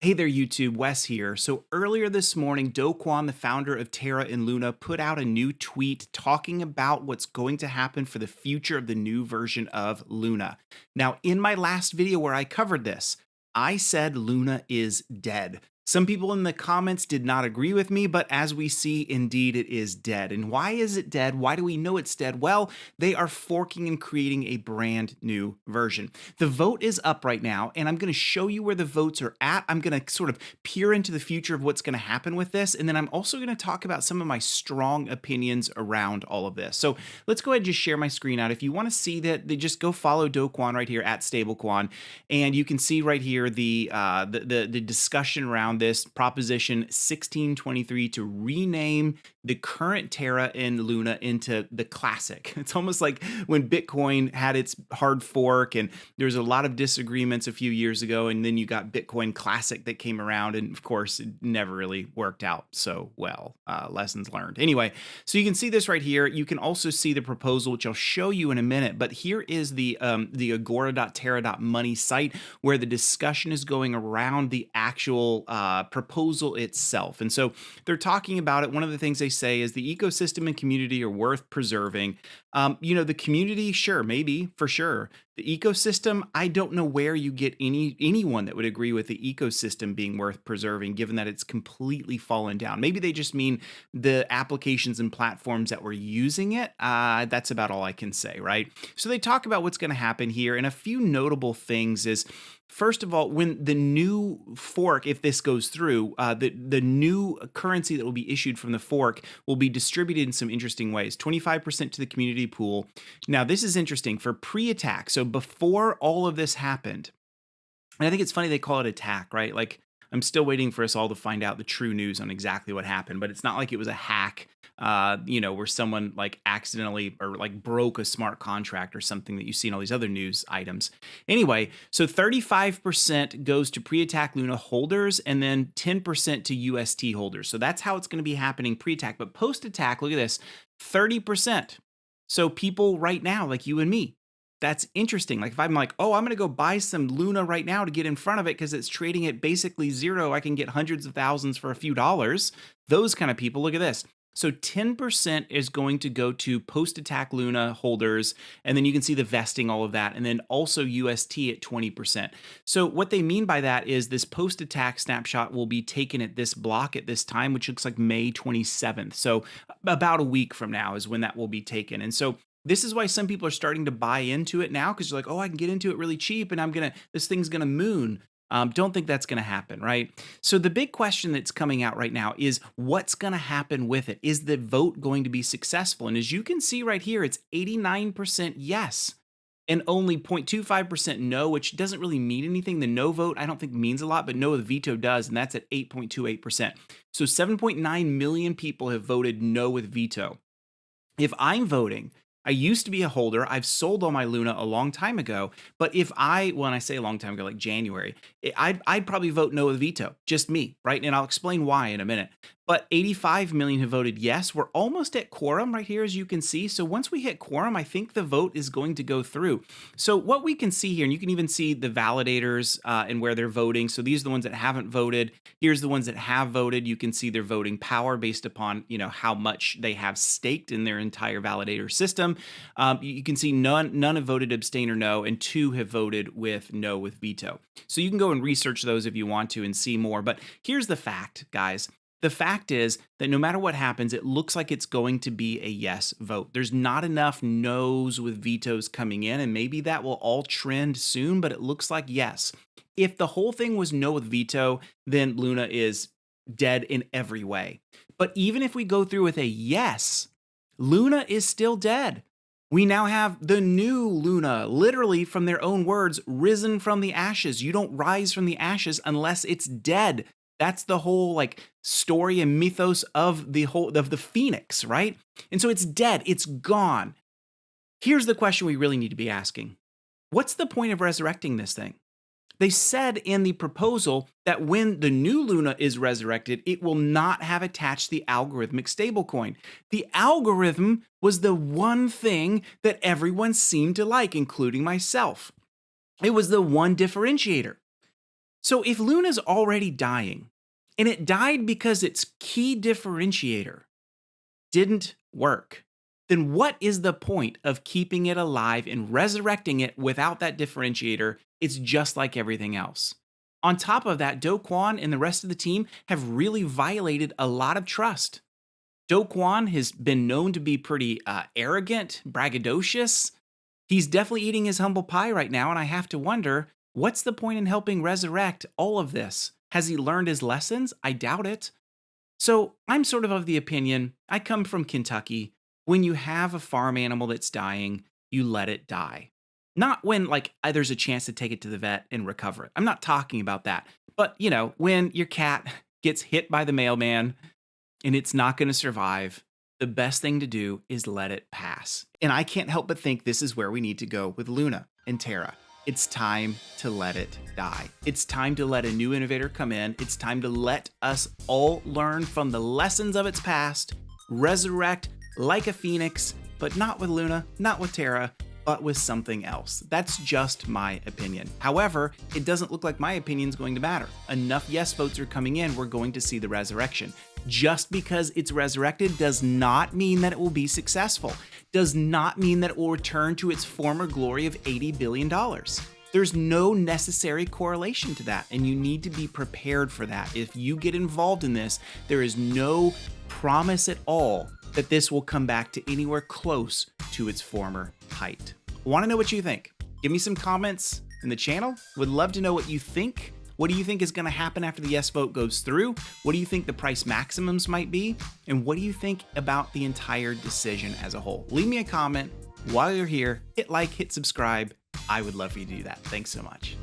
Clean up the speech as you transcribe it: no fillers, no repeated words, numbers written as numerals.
Hey there, YouTube. Wes here. So earlier this morning, Do Kwon, the founder of Terra and Luna, put out a new tweet talking about what's going to happen for the future of the new version of Luna. Now, in my last video where I covered this, I said Luna is dead. Some people in the comments did not agree with me, but as we see, indeed, it is dead. And why is it dead? Why do we know it's dead? Well, they are forking and creating a brand new version. The vote is up right now, and I'm going to show you where the votes are at. I'm going to sort of peer into the future of what's going to happen with this, and then I'm also going to talk about some of my strong opinions around all of this. So let's go ahead and just share my screen out. If you want to see that, just go follow Do Kwon right here at StableQuan, and you can see right here the discussion around this proposition 1623 to rename the current Terra and Luna into the classic. It's almost like when Bitcoin had its hard fork and there was a lot of disagreements a few years ago, and then you got Bitcoin Classic that came around, and of course it never really worked out so well. Lessons learned. Anyway, so you can see this right here. You can also see the proposal, which I'll show you in a minute, but here is the agora.terra.money site where the discussion is going around the actual proposal itself. And so they're talking about it. One of the things they say is the ecosystem and community are worth preserving. The community, sure, maybe, for sure. The ecosystem, I don't know where you get anyone that would agree with the ecosystem being worth preserving, given that it's completely fallen down. Maybe they just mean the applications and platforms that were using it. That's about all I can say, right? So they talk about what's going to happen here, and a few notable things is, first of all, when the new fork, if this goes through, the new currency that will be issued from the fork will be distributed in some interesting ways. 25% to the community pool. Now, this is interesting for pre-attack. So before all of this happened, and I think it's funny they call it attack, right? Like, I'm still waiting for us all to find out the true news on exactly what happened, but it's not like it was a hack, where someone like accidentally or like broke a smart contract or something that you see in all these other news items. Anyway, so 35% goes to pre-attack Luna holders and then 10% to UST holders. So that's how it's going to be happening pre-attack. But post-attack, look at this, 30%. So people right now, like you and me, that's interesting. Like if I'm like, oh, I'm going to go buy some Luna right now to get in front of it because it's trading at basically zero. I can get hundreds of thousands for a few dollars. Those kind of people, look at this. So 10% is going to go to post-attack Luna holders, and then you can see the vesting, all of that, and then also UST at 20%. So what they mean by that is this post-attack snapshot will be taken at this block at this time, which looks like May 27th. So about a week from now is when that will be taken. And so this is why some people are starting to buy into it now, because you're like, oh, I can get into it really cheap and this thing's gonna moon. Don't think that's gonna happen, right? So the big question that's coming out right now is what's gonna happen with it? Is the vote going to be successful? And as you can see right here, it's 89% yes and only 0.25% no, which doesn't really mean anything. The no vote, I don't think means a lot, but no, the veto does, and that's at 8.28%. So 7.9 million people have voted no with veto. If I'm voting, I used to be a holder. I've sold all my Luna a long time ago. But when I say a long time ago, like January, I'd probably vote no with veto, just me, right? And I'll explain why in a minute. But 85 million have voted yes. We're almost at quorum right here, as you can see. So once we hit quorum, I think the vote is going to go through. So what we can see here, and you can even see the validators and where they're voting. So these are the ones that haven't voted. Here's the ones that have voted. You can see their voting power based upon, how much they have staked in their entire validator system. You can see none have voted abstain or no, and 2 have voted with no with veto. So you can go and research those if you want to and see more. But here's the fact, guys. The fact is that no matter what happens, it looks like it's going to be a yes vote. There's not enough no's with vetoes coming in, and maybe that will all trend soon, but it looks like yes. If the whole thing was no with veto, then Luna is dead in every way. But even if we go through with a yes, Luna is still dead. We now have the new Luna, literally from their own words, risen from the ashes. You don't rise from the ashes unless it's dead. That's the whole story and mythos of the Phoenix, right? And so it's dead, it's gone. Here's the question we really need to be asking. What's the point of resurrecting this thing? They said in the proposal that when the new Luna is resurrected, it will not have attached the algorithmic stablecoin. The algorithm was the one thing that everyone seemed to like, including myself. It was the one differentiator. So if Luna's already dying, and it died because its key differentiator didn't work, then what is the point of keeping it alive and resurrecting it without that differentiator? It's just like everything else. On top of that, Do Kwon and the rest of the team have really violated a lot of trust. Do Kwon has been known to be pretty arrogant, braggadocious. He's definitely eating his humble pie right now, and I have to wonder, what's the point in helping resurrect all of this? Has he learned his lessons? I doubt it. So I'm sort of the opinion, I come from Kentucky. When you have a farm animal that's dying, you let it die. Not when there's a chance to take it to the vet and recover it. I'm not talking about that. But, when your cat gets hit by the mailman and it's not going to survive, the best thing to do is let it pass. And I can't help but think this is where we need to go with Luna and Terra. It's time to let it die. It's time to let a new innovator come in. It's time to let us all learn from the lessons of its past, resurrect like a phoenix, but not with Luna, not with Terra, but with something else. That's just my opinion. However, it doesn't look like my opinion is going to matter. Enough yes votes are coming in, we're going to see the resurrection. Just because it's resurrected does not mean that it will be successful. Does not mean that it will return to its former glory of $80 billion. There's no necessary correlation to that, and you need to be prepared for that. If you get involved in this, there is no promise at all that this will come back to anywhere close to its former height. Want to know what you think? Give me some comments in the channel. Would love to know what you think. What do you think is going to happen after the yes vote goes through? What do you think the price maximums might be? And what do you think about the entire decision as a whole? Leave me a comment while you're here. Hit like, hit subscribe. I would love for you to do that. Thanks so much.